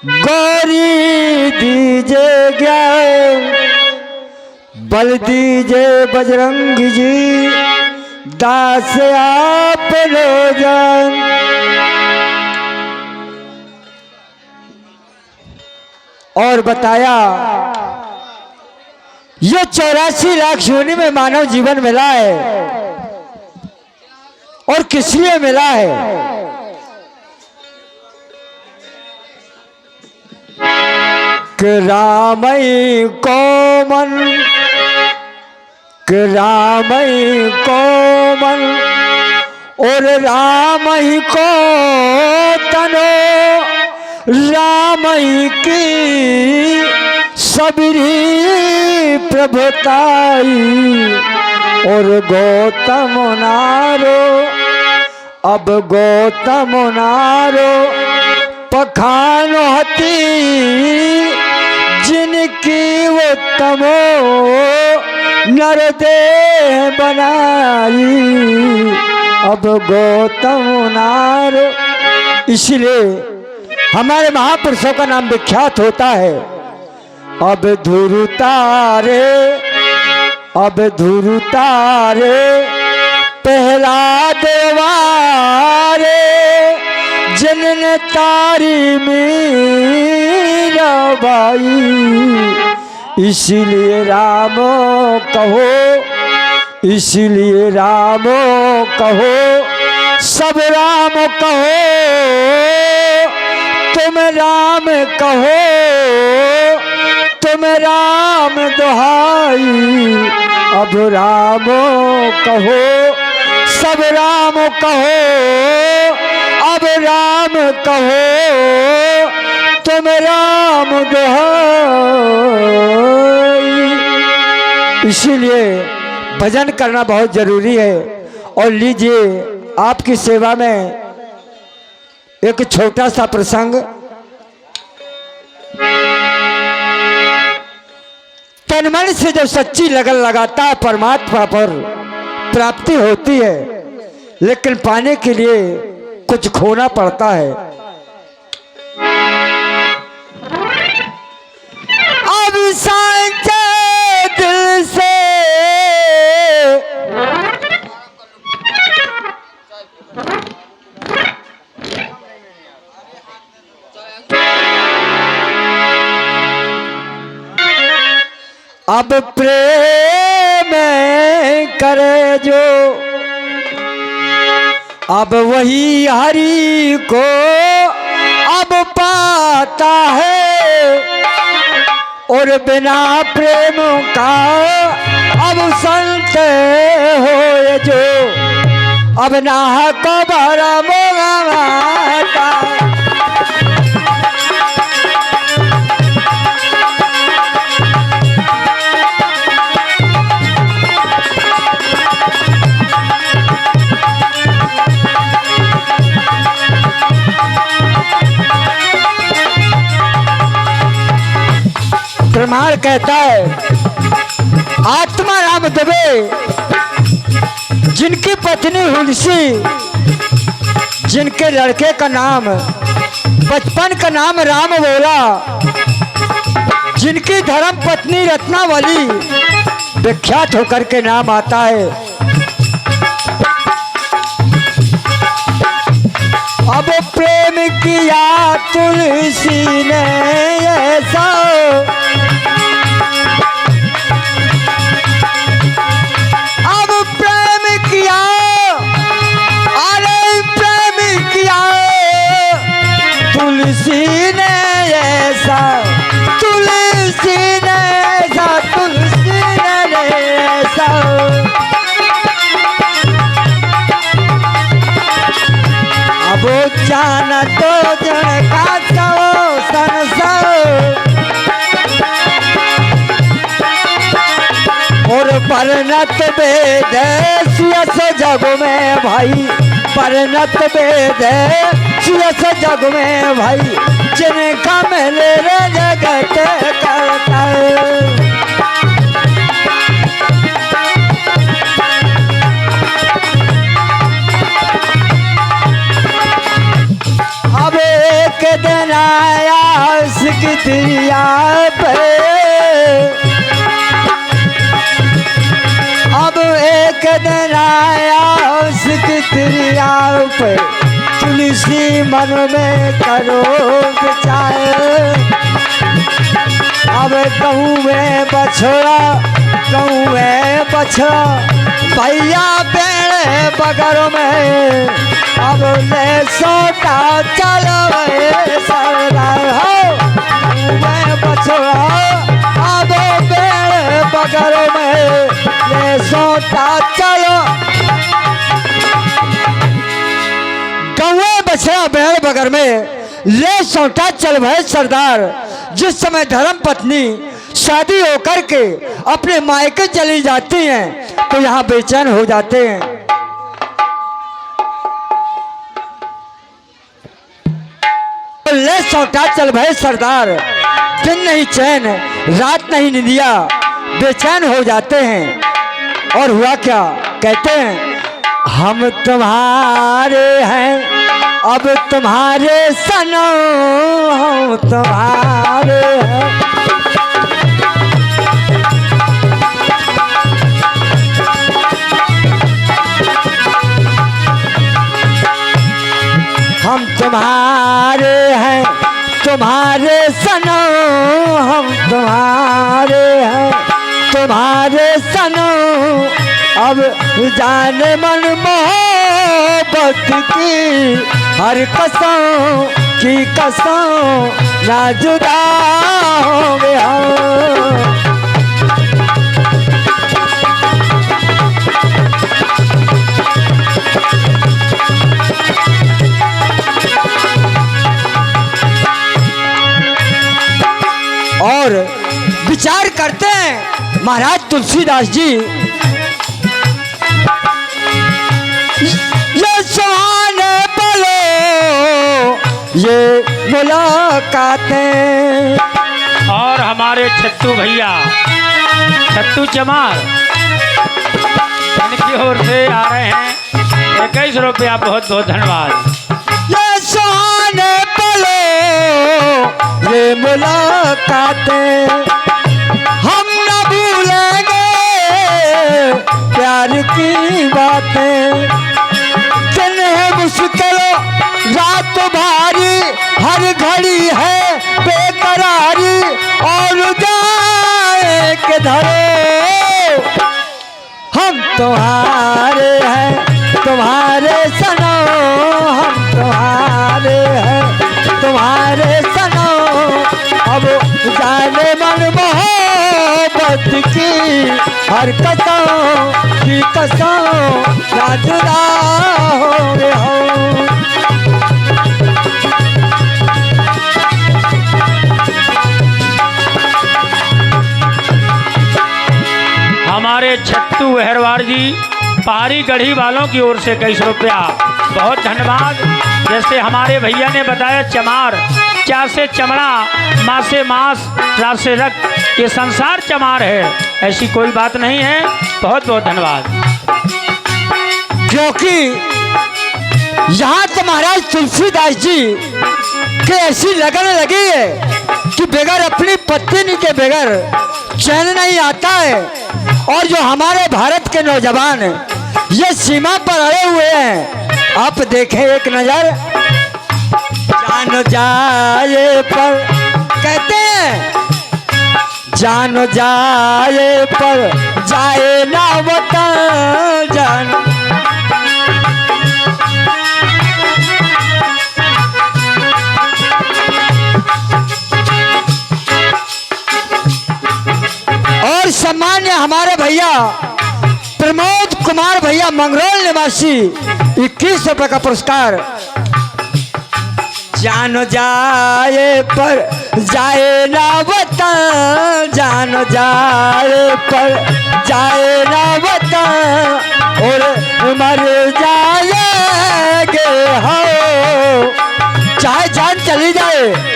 गौरी दीजे ज्ञान, बल दीजे बजरंग जी, दास आप लो जान। और बताया ये 84 लाख योनि में मानव जीवन मिला है और किस लिए मिला है? कि रामई कोमन, कि रामई कोमन और राम ही को तनो, राम ही की सबरी प्रभुताई और गौतम नारो, अब गौतम नारो पखान हती जिनकी वो तमो नरदेह बनाई, अब गौतम नारो। इसलिए हमारे महापुरुषों का नाम विख्यात होता है। अब धुरु तारे, अब धुरु तारे पहला देवारे, जिनने तारी मीरा बाई। इसलिए राम कहो, इसलिए राम कहो, सब राम कहो, तुम राम कहो, तुम राम दुहाई। अब राम कहो, सब राम कहो, अब राम कहो, तुम राम दुहाई। इसीलिए भजन करना बहुत जरूरी है। और लीजिए आपकी सेवा में एक छोटा सा प्रसंग। तन मन से जब सच्ची लगन लगाता है परमात्मा पर प्राप्ति होती है, लेकिन पाने के लिए कुछ खोना पड़ता है। अब सांचे दिल से अब प्रेम करे जो, अब वही हरि को अब पाता है। और बिना प्रेम का अब संत हो जो, अब ना को भरम गाता। प्रमाण कहता है आत्मा राम दबे, जिनकी पत्नी हुलसी, जिनके लड़के का नाम बचपन का नाम राम बोला, जिनकी धर्म पत्नी रत्नावली विख्यात होकर के नाम आता है। अब प्रेम किया तुलसी ने ऐसा, अब प्रेम किया, अरे प्रेम किया तुलसी ने ऐसा, तुलसी ने ऐसा, तुलसी ने ऐसा। अब जाना तो जन का सो संसार, और परनत वेद सियस जग में भाई, परनत वेद सियस जग में भाई, जिनका मिले रे जगत करता। अब एक दिन आया उसकी दरिया पे अब एक दिन आया उसकी दरिया पे तुलसी मन में करो विचार अब कहूँ में बछड़ा भैया पेड़ बगर में अब ले सोटा चलो सरदार हो मैं बछड़ा अब पेड़ बगर में ले सोटा चलो गौए बछड़ा पेड़ बगर में ले सोटा चल भय सरदार। जिस समय धर्म पत्नी शादी होकर के अपने मायके चली जाती हैं तो यहाँ बेचैन हो जाते हैं। ले सोटा चल भय सरदार, दिन नहीं चैन रात नहीं निदिया, बेचैन हो जाते हैं। और हुआ क्या, कहते हैं हम तुम्हारे हैं अब तुम्हारे सनम, हम तुम्हारे हैं हम तुम्हारे हैं तुम्हारे सनम, हम तुम्हारे हैं तुम्हारे सनम। अब जाने मन मोहब्बत की हर कसम की कसम ना जुदा होंगे हम। और विचार करते हैं महाराज तुलसीदास जी, ये सुहाने पलो ये मुलाकातें। और हमारे छत्तू भैया छत्तू चमार इनकी ओर से आ रहे हैं 21 रुपया, बहुत बहुत धन्यवाद। ये सुहाने पलो ये मुलाकातें हम न भूलेंगे प्यार की बातें। दिन है मुश्किल रात भारी हर घड़ी है बेकरारी और जाए के धरो हम तुम्हारे हैं तुम्हारे सनम, हम तुम्हारे हैं तुम्हारे सनम। अब जाने मन मोहब्बत की हर कसम की कसम ना जुदा होंगे हम। हमारे छत्तू अहरवार जी पहाड़ी गढ़ी वालों की ओर से 21 रुपया, बहुत धन्यवाद। जैसे हमारे भैया ने बताया चमार, चा से चमड़ा, माँ से मांस, रात से रक्त, ये संसार चमार है, ऐसी कोई बात नहीं है। बहुत बहुत धन्यवाद। क्योंकि यहाँ तो महाराज तुलसीदास जी के ऐसी लगन लगी है कि बगैर अपनी पत्नी के बगैर चैन नहीं आता है। और जो हमारे भारत के नौजवान ये सीमा पर अड़े हुए हैं, आप देखें एक नजर। जान जाए पर कहते हैं जान जाए पर जाए ना वतन जान। और सम्मान्य हमारे भैया प्रमोद कुमार भैया मंगरौल निवासी 21 रुपए का पुरस्कार। जान जाए पर जाए ना वतन, जान जाए पर जाए ना वतन और मर जाएंगे हो चाहे जान चली जाए